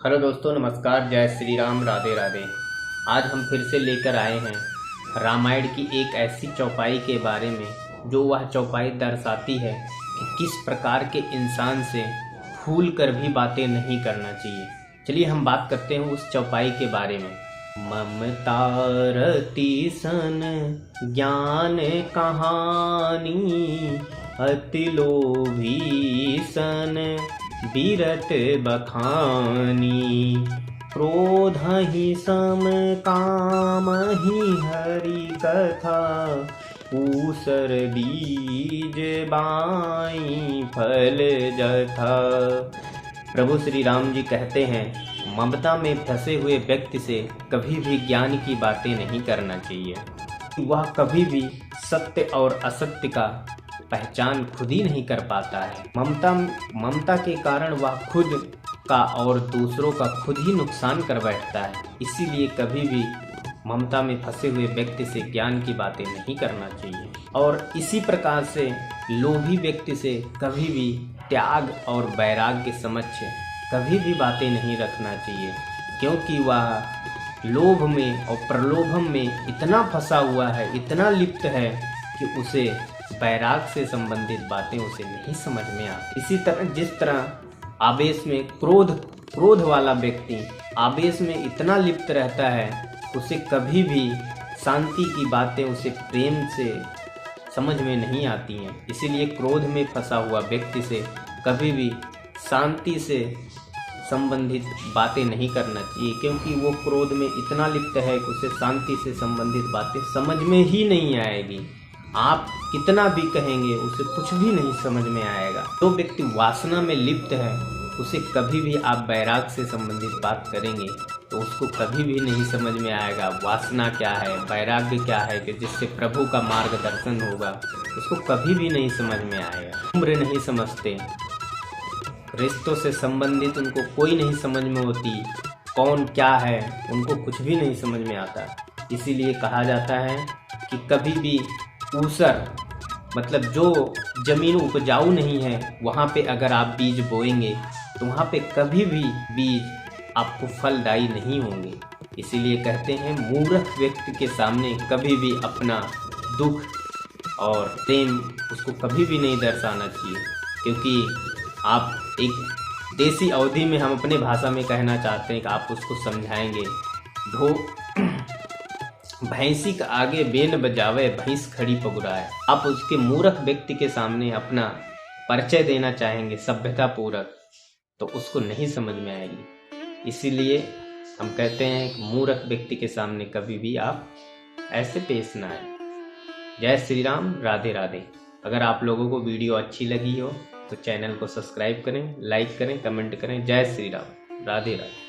Hello दोस्तों, नमस्कार। जय श्री राम, राधे राधे। आज हम फिर से लेकर आए हैं रामायण की एक ऐसी चौपाई के बारे में जो वह चौपाई दर्शाती है कि किस प्रकार के इंसान से भूल कर भी बातें नहीं करना चाहिए। चलिए हम बात करते हैं उस चौपाई के बारे में। ममता रति सन ज्ञान कहानी, अति लोभी सन बीरत बखानी। क्रोध ही सम काम ही हरि कथा, ऊसर बीज बाई फल जथा। प्रभु श्री राम जी कहते हैं, ममता में फंसे हुए व्यक्ति से कभी भी ज्ञान की बातें नहीं करना चाहिए। वह कभी भी सत्य और असत्य का पहचान खुद ही नहीं कर पाता है। ममता के कारण वह खुद का और दूसरों का खुद ही नुकसान कर बैठता है। इसीलिए कभी भी ममता में फंसे हुए व्यक्ति से ज्ञान की बातें नहीं करना चाहिए। और इसी प्रकार से लोभी व्यक्ति से कभी भी त्याग और वैराग्य के समक्ष कभी भी बातें नहीं रखना चाहिए, क्योंकि वह लोभ में और प्रलोभन में इतना फंसा हुआ है, इतना लिप्त है कि उसे वैराग से संबंधित बातें उसे नहीं समझ में आती। इसी तरह जिस तरह आवेश में क्रोध वाला व्यक्ति आवेश में इतना लिप्त रहता है, उसे कभी भी शांति की बातें उसे प्रेम से समझ में नहीं आती हैं। इसीलिए क्रोध में फंसा हुआ व्यक्ति से कभी भी शांति से संबंधित बातें नहीं करना चाहिए, क्योंकि वो क्रोध में इतना लिप्त है कि उसे शांति से संबंधित बातें समझ में ही नहीं आएगी। आप कितना भी कहेंगे उसे कुछ भी नहीं समझ में आएगा। जो व्यक्ति वासना में लिप्त है, उसे कभी भी आप वैराग से संबंधित बात करेंगे तो उसको कभी भी नहीं समझ में आएगा वासना क्या है, वैराग्य क्या है, कि जिससे प्रभु का मार्गदर्शन होगा, उसको कभी भी नहीं समझ में आएगा। उम्र नहीं समझते, रिश्तों से संबंधित उनको कोई नहीं समझ में होती, कौन क्या है उनको कुछ भी नहीं समझ में आता। इसीलिए कहा जाता है कि कभी भी ऊसर मतलब जो जमीन उपजाऊ नहीं है, वहाँ पे अगर आप बीज बोएंगे तो वहाँ पे कभी भी बीज आपको फलदायी नहीं होंगे। इसीलिए कहते हैं, मूर्ख व्यक्ति के सामने कभी भी अपना दुख और प्रेम उसको कभी भी नहीं दर्शाना चाहिए, क्योंकि आप एक देसी अवधि में हम अपने भाषा में कहना चाहते हैं कि आप उसको समझाएंगे, भैंसी का आगे बेन बजावे भैंस खड़ी पगुराए। आप उसके मूर्ख व्यक्ति के सामने अपना परिचय देना चाहेंगे सभ्यता पूर्वक, तो उसको नहीं समझ में आएगी। इसीलिए हम कहते हैं कि मूर्ख व्यक्ति के सामने कभी भी आप ऐसे पेश ना आए। जय श्री राम, राधे राधे। अगर आप लोगों को वीडियो अच्छी लगी हो तो चैनल को सब्सक्राइब करें, लाइक करें, कमेंट करें। जय श्री राम, राधे राधे।